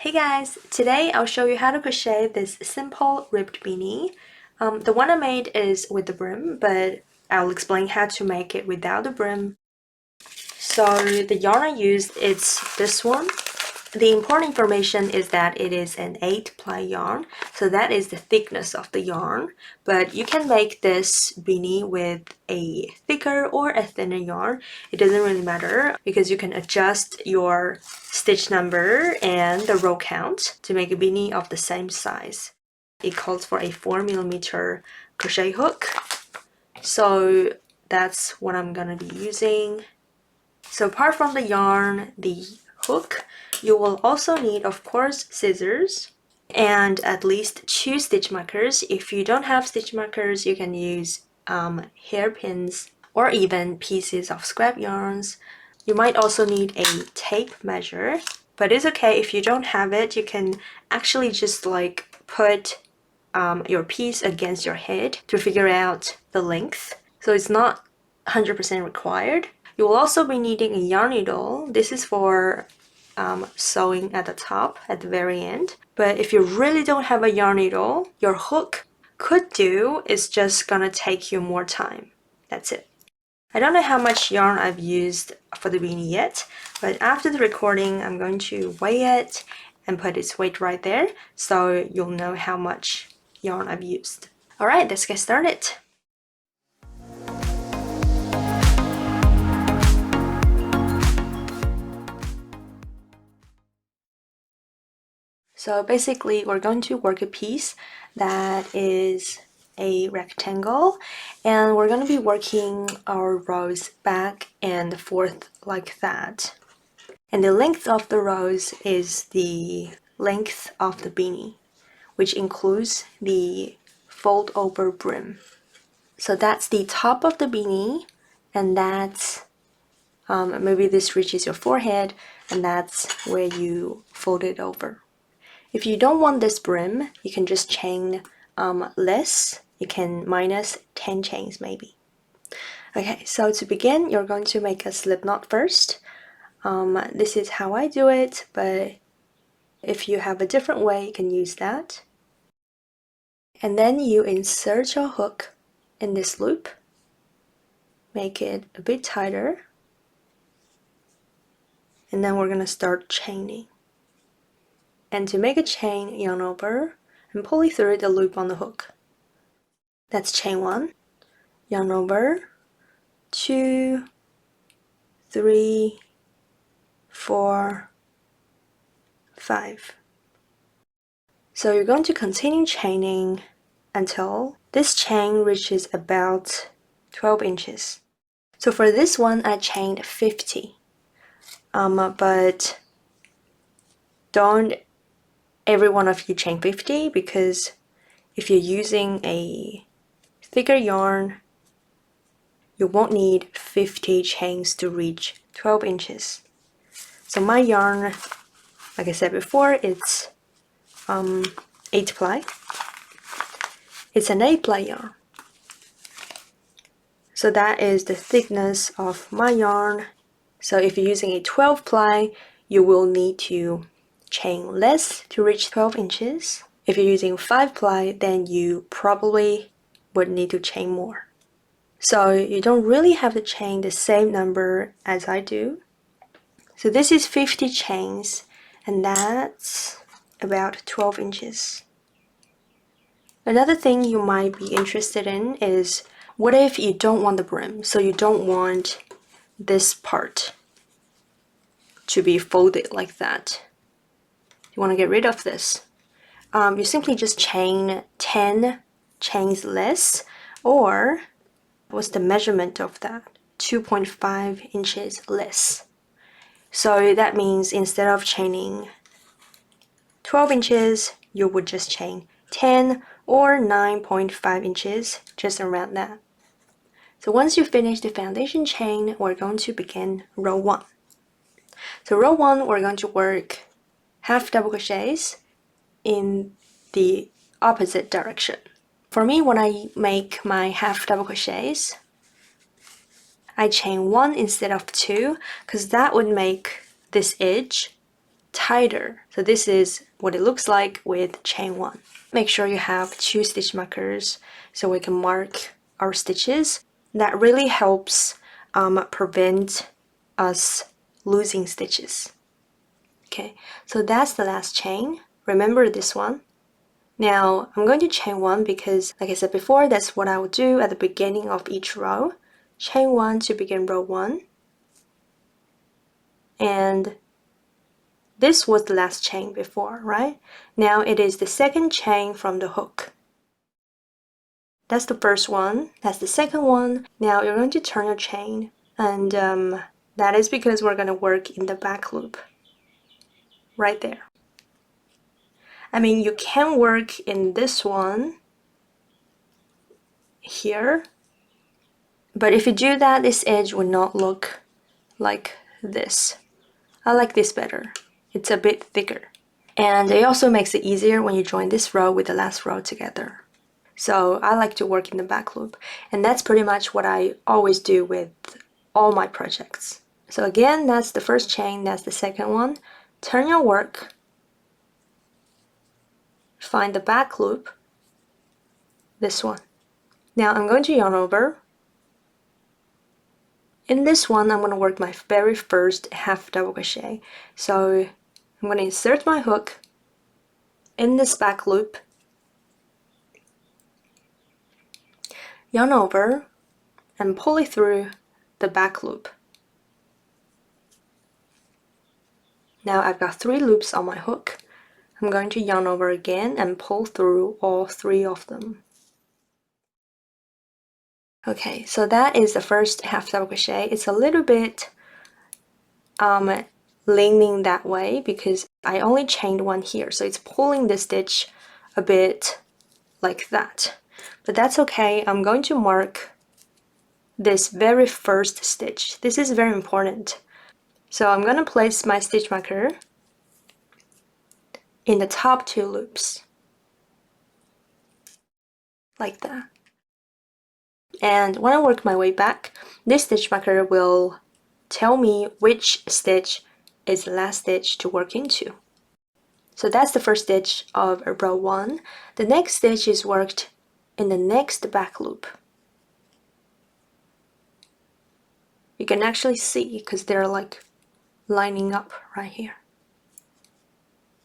Hey guys, today I'll show you how to crochet this simple ribbed beanie. The one I made is with the brim, but I'll explain how to make it without the brim. So the yarn I used is this one. The important information is that it is an 8-ply yarn, so that is the thickness of the yarn. But you can make this beanie with a thicker or a thinner yarn. It doesn't really matter because you can adjust your stitch number and the row count to make a beanie of the same size. It calls for a 4mm crochet hook, so that's what I'm gonna be using. So apart from the yarn, the hook, you will also need, of course, scissors and at least 2 stitch markers. If you don't have stitch markers, you can use hairpins or even pieces of scrap yarns. You might also need a tape measure, but it's okay if you don't have it. You can actually just like put your piece against your head to figure out the length. So it's not 100% required. You will also be needing a yarn needle. This is for sewing at the top, at the very end. But if you really don't have a yarn needle, your hook could do is just gonna take you more time. That's it. I don't know how much yarn I've used for the beanie yet, but after the recording, I'm going to weigh it and put its weight right there, so you'll know how much yarn I've used. Alright, let's get started. So basically, we're going to work a piece that is a rectangle, and we're going to be working our rows back and forth like that. And the length of the rows is the length of the beanie, which includes the fold over brim. So that's the top of the beanie, and that's maybe this reaches your forehead, and that's where you fold it over. If you don't want this brim, you can just chain less. You can minus 10 chains maybe. Okay, so to begin, you're going to make a slip knot first. This is how I do it, but if you have a different way, you can use that. And then you insert your hook in this loop. Make it a bit tighter. And then we're going to start chaining. And to make a chain, yarn over and pull it through the loop on the hook. That's chain 1. Yarn over, 2, 3, 4, 5. So you're going to continue chaining until this chain reaches about 12 inches. So for this one, I chained 50. But don't every one of you chain 50, because if you're using a thicker yarn, you won't need 50 chains to reach 12 inches. So my yarn, like I said before, it's 8-ply. It's an 8-ply yarn. So that is the thickness of my yarn. So if you're using a 12-ply, you will need to chain less to reach 12 inches. If you're using 5-ply, then you probably would need to chain more. So you don't really have to chain the same number as I do. So this is 50 chains, and that's about 12 inches. Another thing you might be interested in is, what if you don't want the brim? So you don't want this part to be folded like that. You want to get rid of this. You simply just chain 10 chains less, or what's the measurement of that? 2.5 inches less. So that means instead of chaining 12 inches, you would just chain 10 or 9.5 inches, just around that. So once you finish the foundation chain, we're going to begin row 1. So row 1, we're going to work half double crochets in the opposite direction. For me, when I make my half double crochets, I chain 1 instead of 2, because that would make this edge tighter. So this is what it looks like with chain 1. Make sure you have 2 stitch markers so we can mark our stitches. That really helps prevent us losing stitches. Okay, so that's the last chain. Remember this one. Now I'm going to chain 1 because, like I said before, that's what I will do at the beginning of each row. Chain 1 to begin row 1. And this was the last chain before, right? Now it is the second chain from the hook. That's the first one. That's the second one. Now you're going to turn your chain, and that is because we're going to work in the back loop. Right there. I mean, you can work in this one here, but if you do that, this edge will not look like this. I like this better. It's a bit thicker. And it also makes it easier when you join this row with the last row together. So I like to work in the back loop. And that's pretty much what I always do with all my projects. So again, that's the first chain, that's the second one. Turn your work. Find the back loop. This one. Now I'm going to yarn over. In this one, I'm going to work my very first half double crochet. So I'm going to insert my hook in this back loop, yarn over, and pull it through the back loop. Now I've got 3 loops on my hook. I'm going to yarn over again and pull through all 3 of them. Okay, so that is the first half double crochet. It's a little bit leaning that way because I only chained 1 here, so it's pulling the stitch a bit like that. But that's okay. I'm going to mark this very first stitch. This is very important. So I'm going to place my stitch marker in the top 2 loops. Like that. And when I work my way back, this stitch marker will tell me which stitch is the last stitch to work into. So that's the first stitch of row 1. The next stitch is worked in the next back loop. You can actually see because they're like lining up right here.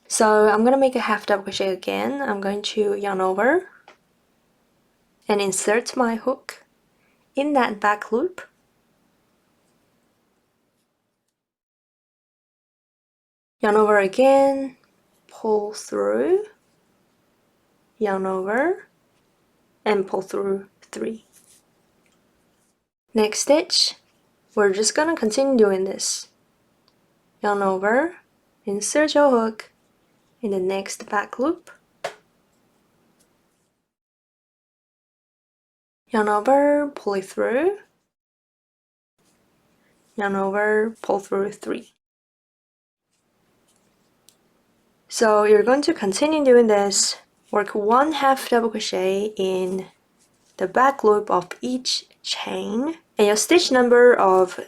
So I'm going to make a half double crochet again. I'm going to yarn over and insert my hook in that back loop. Yarn over again, pull through, yarn over, and pull through 3. Next stitch, we're just gonna continue doing this. Yarn over, insert your hook in the next back loop. Yarn over, pull it through. Yarn over, pull through 3. So you're going to continue doing this. Work 1 half double crochet in the back loop of each chain, and your stitch number of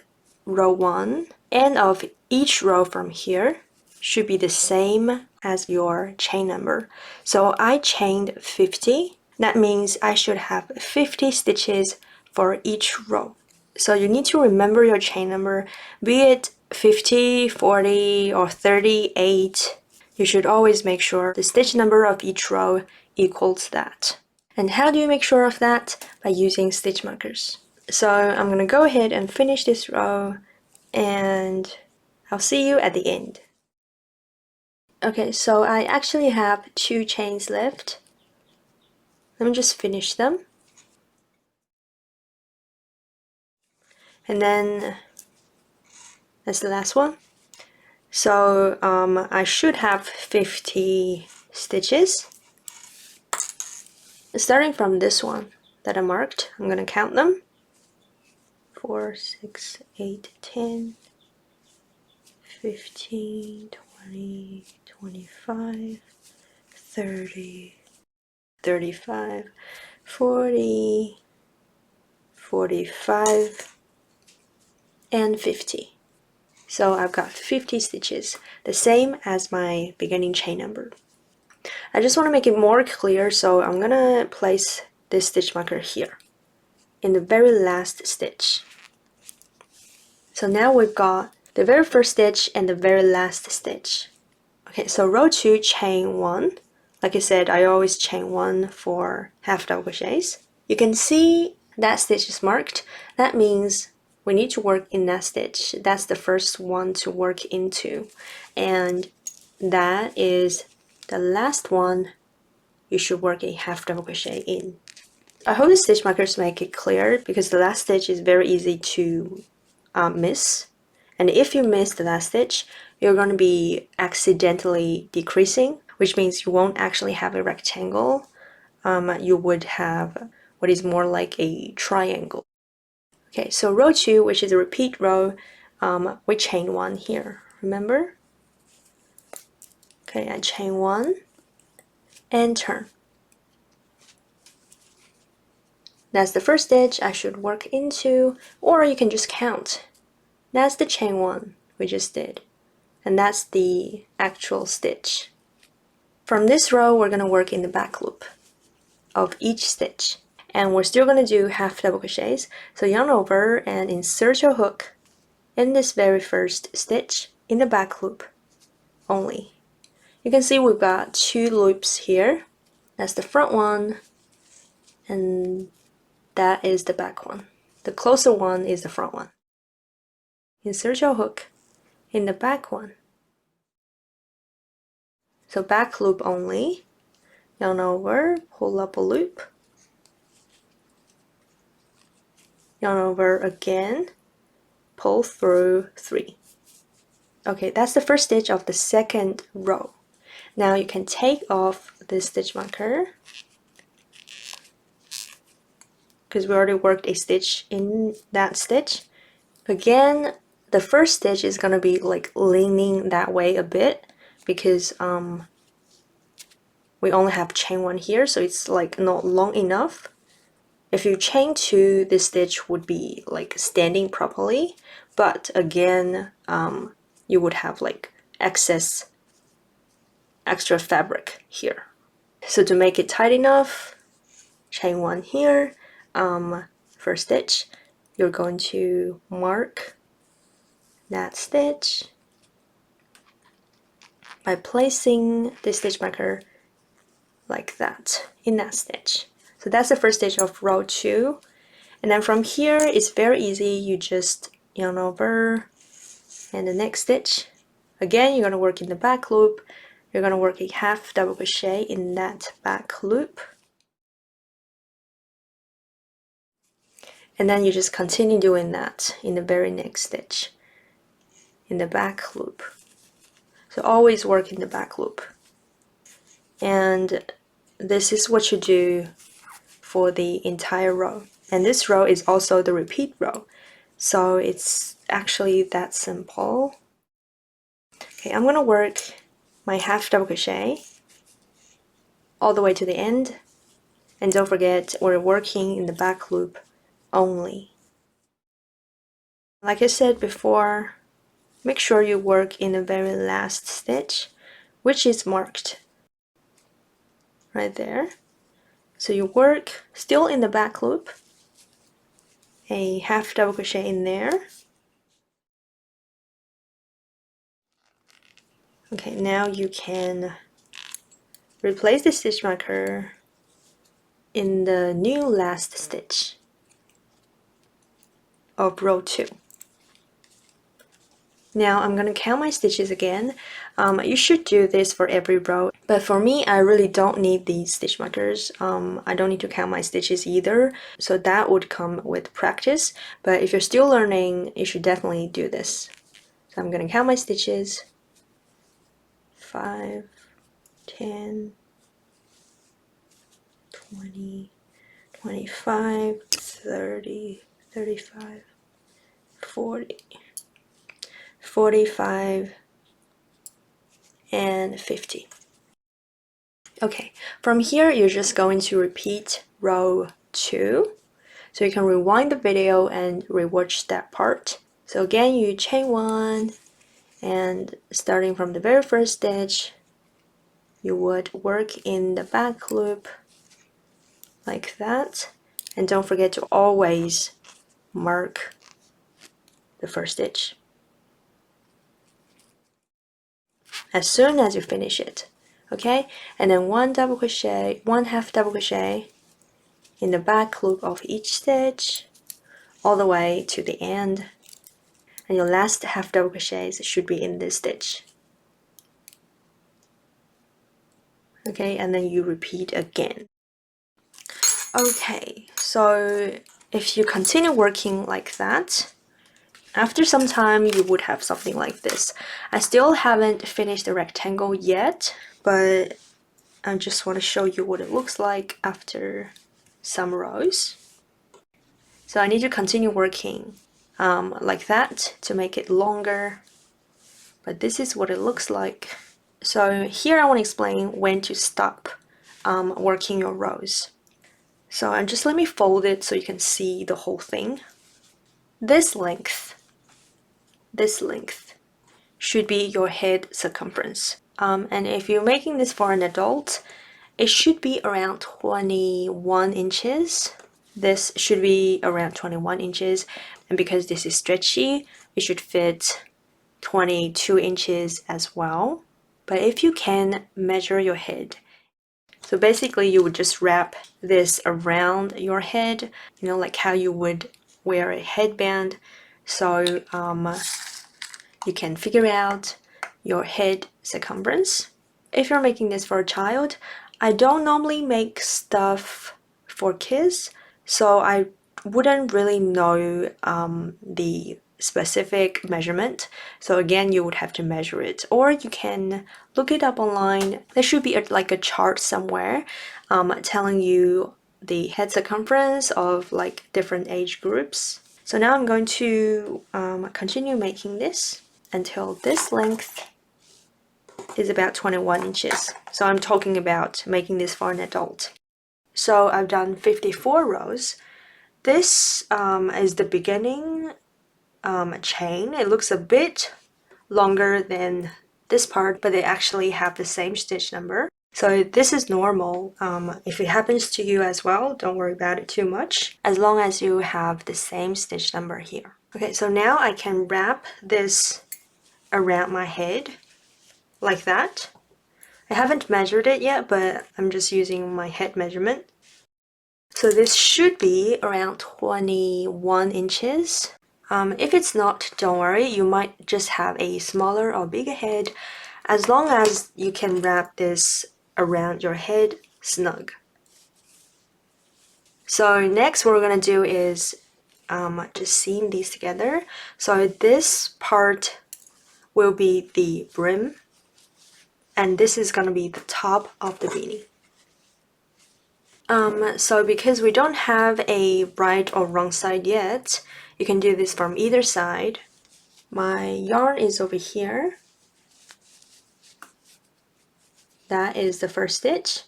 row 1 and of each row from here should be the same as your chain number. So I chained 50. That means I should have 50 stitches for each row. So you need to remember your chain number, be it 50, 40, or 38. You should always make sure the stitch number of each row equals that. And how do you make sure of that? By using stitch markers. So I'm going to go ahead and finish this row, and I'll see you at the end. Okay, so I actually have 2 chains left. Let me just finish them. And then that's the last one. So I should have 50 stitches. Starting from this one that I marked, I'm going to count them. 4, 6, 8, 10, 15, 20, 25, 30, 35, 40, 45, and 50. So I've got 50 stitches, the same as my beginning chain number. I just want to make it more clear, so I'm gonna place this stitch marker here in the very last stitch. So now we've got the very first stitch and the very last stitch. Okay, so row 2, chain 1. Like I said, I always chain 1 for half double crochets. You can see that stitch is marked. That means we need to work in that stitch. That's the first one to work into. And that is the last one you should work a half double crochet in. I hope the stitch markers make it clear because the last stitch is very easy to miss. And if you miss the last stitch, you're going to be accidentally decreasing, which means you won't actually have a rectangle. You would have what is more like a triangle. Okay, so row 2, which is a repeat row, we chain 1 here, remember? Okay, I chain 1 and turn. That's the first stitch I should work into, or you can just count. That's the chain 1 we just did, and that's the actual stitch. From this row, we're going to work in the back loop of each stitch, and we're still going to do half double crochets. So yarn over and insert your hook in this very first stitch in the back loop only. You can see we've got 2 loops here. That's the front one, and that is the back one. The closer one is the front one. Insert your hook in the back one. So back loop only. Yarn over, pull up a loop. Yarn over again, pull through 3. Okay, that's the first stitch of the second row. Now you can take off this stitch marker because we already worked a stitch in that stitch. Again, the first stitch is going to be like leaning that way a bit because we only have chain 1 here, so it's like not long enough. If you chain 2, this stitch would be like standing properly, but again, you would have like extra fabric here. So to make it tight enough, chain 1 here, first stitch, you're going to mark that stitch by placing the stitch marker like that in that stitch. So that's the first stitch of row 2, and then from here it's very easy. You just yarn over and the next stitch. Again, you're going to work in the back loop. You're going to work a half double crochet in that back loop, and then you just continue doing that in the very next stitch in the back loop. So always work in the back loop, and this is what you do for the entire row. And this row is also the repeat row, so it's actually that simple. Okay, I'm gonna work my half double crochet all the way to the end, and don't forget we're working in the back loop only. Like I said before, make sure you work in the very last stitch, which is marked right there. So you work still in the back loop, a half double crochet in there. Okay, now you can replace the stitch marker in the new last stitch of row 2. Now I'm going to count my stitches again. You should do this for every row, but for me I really don't need these stitch markers. I don't need to count my stitches either, so that would come with practice, but if you're still learning, you should definitely do this. So I'm going to count my stitches. 5, 10, 20, 25, 30, 35, 40, 45, and 50. Okay, from here you're just going to repeat row 2. So you can rewind the video and rewatch that part. So again, you chain 1, and starting from the very first stitch, you would work in the back loop like that, and don't forget to always mark the first stitch as soon as you finish it. Okay, and then 1 double crochet, 1 half double crochet in the back loop of each stitch all the way to the end, and your last half double crochets should be in this stitch. Okay, and then you repeat again. Okay, so if you continue working like that, after some time you would have something like this. I still haven't finished the rectangle yet, but I just want to show you what it looks like after some rows. So I need to continue working like that to make it longer, but this is what it looks like. So here I want to explain when to stop working your rows. So just let me fold it so you can see the whole thing. This length should be your head circumference. And if you're making this for an adult, it should be around 21 inches. This should be around 21 inches, and because this is stretchy, it should fit 22 inches as well. But if you can measure your head, so basically you would just wrap this around your head, you know, like how you would wear a headband. So you can figure out your head circumference. If you're making this for a child, I don't normally make stuff for kids, so I wouldn't really know the specific measurement. So again, you would have to measure it, or you can look it up online. There should be like a chart somewhere telling you the head circumference of like different age groups. So now I'm going to continue making this until this length is about 21 inches. So I'm talking about making this for an adult. So I've done 54 rows. This is the beginning chain. It looks a bit longer than this part, but they actually have the same stitch number. So this is normal. If it happens to you as well, don't worry about it too much, as long as you have the same stitch number here. Okay, so now I can wrap this around my head like that. I haven't measured it yet, but I'm just using my head measurement. So this should be around 21 inches. If it's not, don't worry, you might just have a smaller or bigger head, as long as you can wrap this around your head snug. So next what we're gonna do is just seam these together. So this part will be the brim, and this is gonna be the top of the beanie. So because we don't have a right or wrong side yet, you can do this from either side. My yarn is over here. That is the first stitch.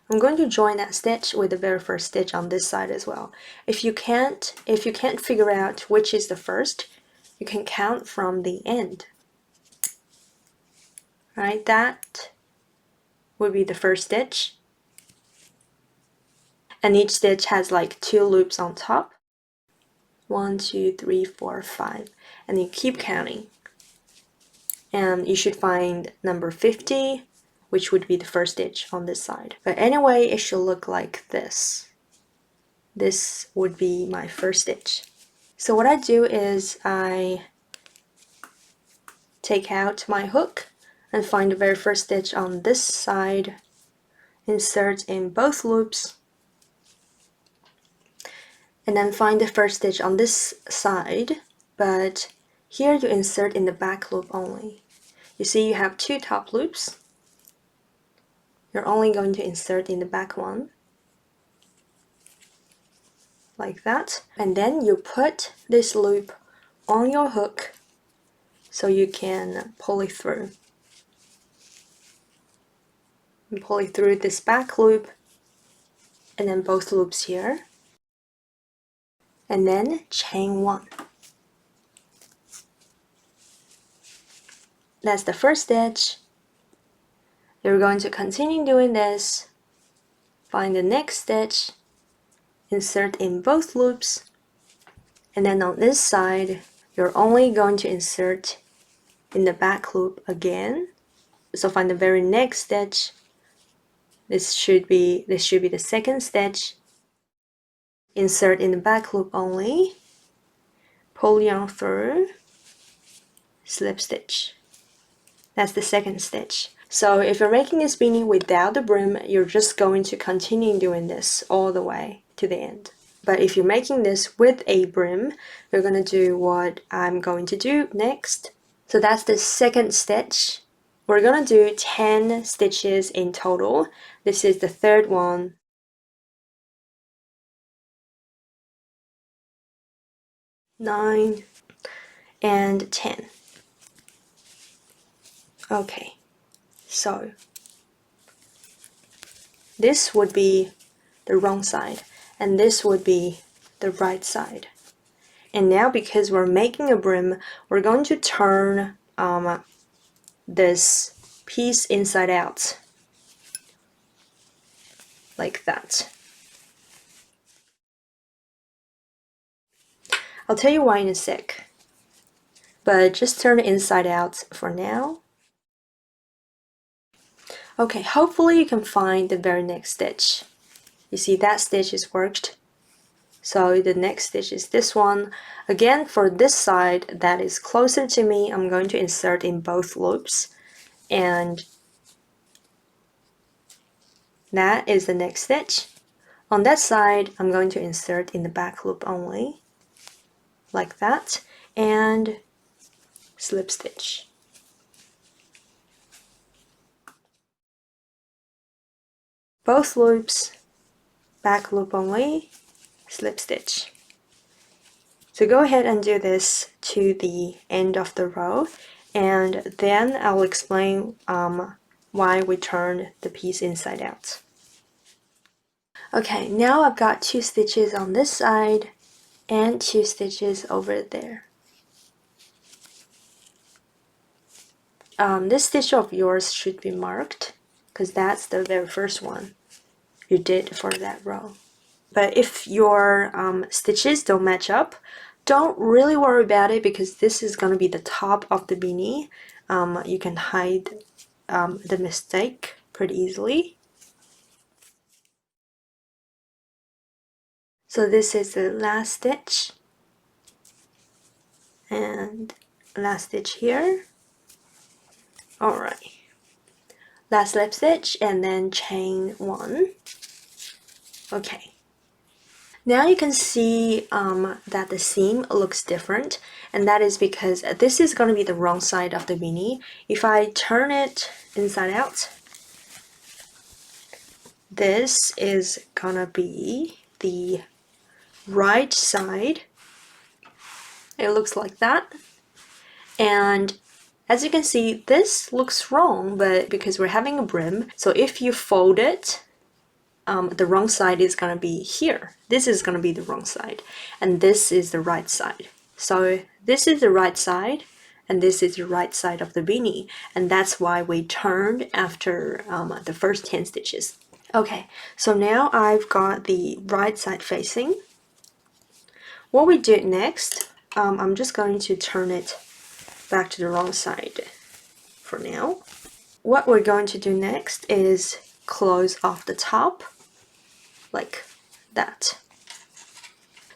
I'm going to join that stitch with the very first stitch on this side as well. If you can't figure out which is the first, you can count from the end. Right, that would be the first stitch. And each stitch has like 2 loops on top. 1, 2, 3, 4, 5. And you keep counting. And you should find number 50, which would be the first stitch on this side. But anyway, it should look like this. This would be my first stitch. So what I do is I take out my hook and find the very first stitch on this side, insert in both loops, and then find the first stitch on this side, but here you insert in the back loop only. You see you have 2 top loops. You're only going to insert in the back one, like that, and then you put this loop on your hook so you can pull it through. And pull it through this back loop, and then both loops here, and then chain 1. That's the first stitch. You're going to continue doing this. Find the next stitch, insert in both loops, and then on this side, you're only going to insert in the back loop again. So find the very next stitch. This should be the second stitch. Insert in the back loop only. Pull yarn through, slip stitch. That's the second stitch. So if you're making this beanie without the brim, you're just going to continue doing this all the way to the end. But if you're making this with a brim, you're going to do what I'm going to do next. So that's the second stitch. We're going to do 10 stitches in total. This is the third one. Nine and 10. Okay, so this would be the wrong side, and this would be the right side. And now, because we're making a brim, we're going to turn this piece inside out, like that. I'll tell you why in a sec, but just turn it inside out for now. Okay, hopefully you can find the very next stitch. You see that stitch is worked. So the next stitch is this one. Again, for this side that is closer to me, I'm going to insert in both loops. And that is the next stitch. On that side, I'm going to insert in the back loop only, like that, and slip stitch. Both loops, back loop only, slip stitch. So go ahead and do this to the end of the row, and then I'll explain why we turn the piece inside out. Okay, now I've got 2 stitches on this side and 2 stitches over there. This stitch of yours should be marked because that's the very first one you did for that row. But if your stitches don't match up, don't really worry about it because this is going to be the top of the beanie. You can hide the mistake pretty easily. So this is the last stitch and last stitch here. Alright, last slip stitch and then chain 1. Okay. Now you can see that the seam looks different, and that is because this is going to be the wrong side of the beanie. If I turn it inside out, this is gonna be the right side. It looks like that. And as you can see, this looks wrong, but because we're having a brim, so if you fold it, the wrong side is going to be here. This is going to be the wrong side, and this is the right side. So this is the right side, and this is the right side of the beanie, and that's why we turned after the first 10 stitches. Okay, so now I've got the right side facing. What we do next, I'm just going to turn it back to the wrong side for now. What we're going to do next is close off the top like that.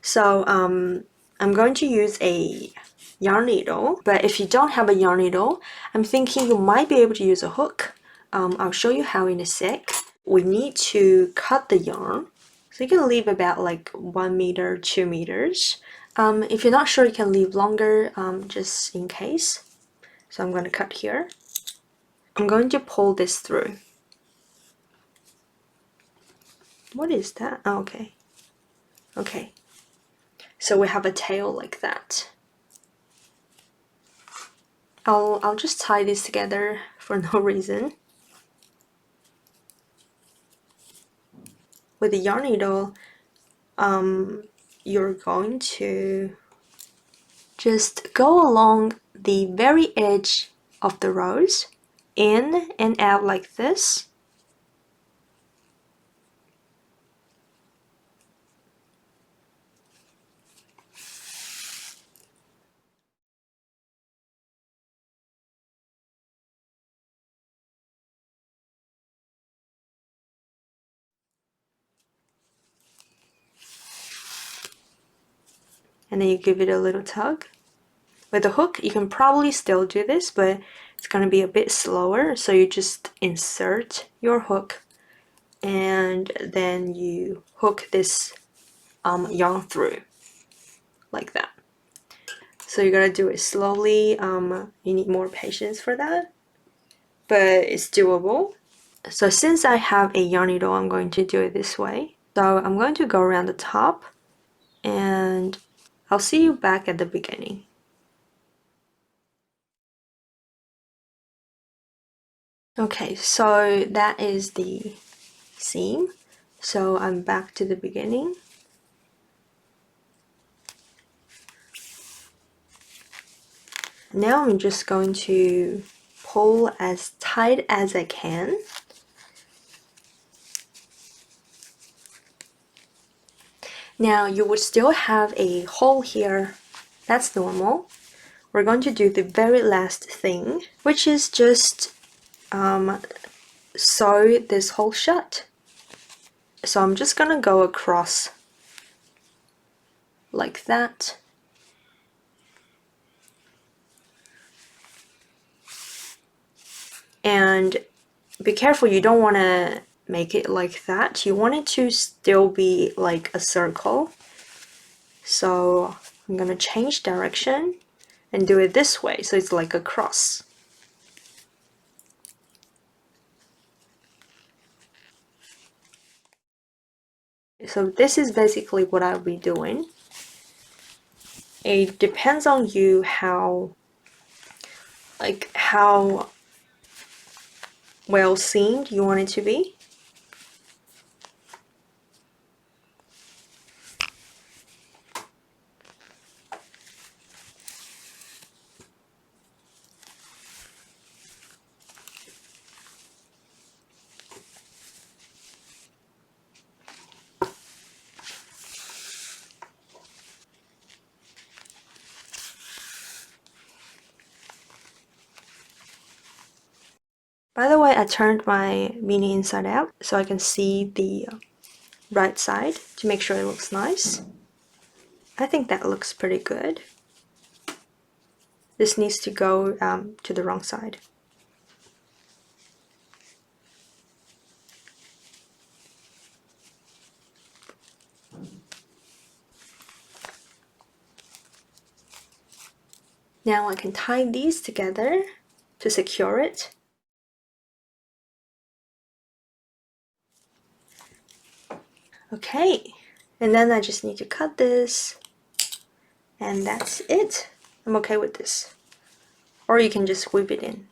So I'm going to use a yarn needle, but if you don't have a yarn needle, I'm thinking you might be able to use a hook. I'll show you how in a sec. We need to cut the yarn, so you can leave about like 1 meter, 2 meters. If you're not sure, you can leave longer, just in case. So I'm going to cut here. I'm going to pull this through. What is that? Oh, okay. Okay. So we have a tail like that. I'll just tie this together for no reason. With the yarn needle, you're going to just go along the very edge of the rows, in and out like this. And then you give it a little tug. With a hook, you can probably still do this, but it's going to be a bit slower. So you just insert your hook and then you hook this yarn through like that. So you gotta do it slowly. You need more patience for that, but it's doable. So since I have a yarn needle, I'm going to do it this way. So I'm going to go around the top and I'll see you back at the beginning. Okay, so that is the seam. So I'm back to the beginning. Now I'm just going to pull as tight as I can. Now you would still have a hole here. That's normal. We're going to do the very last thing, which is just sew this hole shut. So I'm just gonna go across like that. And be careful, you don't want to make it like that. You want it to still be like a circle. So I'm gonna change direction and do it this way, so it's like a cross. So this is basically what I'll be doing. It depends on you how well seamed you want it to be. By the way, I turned my beanie inside out so I can see the right side to make sure it looks nice. I think that looks pretty good. This needs to go to the wrong side. Now I can tie these together to secure it. Okay, and then I just need to cut this, and that's it. I'm okay with this. Or you can just whip it in.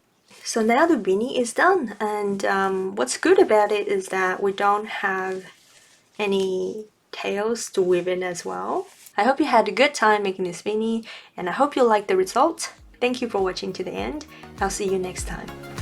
So now the beanie is done, and what's good about it is that we don't have any tails to weave in as well. I hope you had a good time making this beanie, and I hope you liked the result. Thank you for watching to the end. I'll see you next time.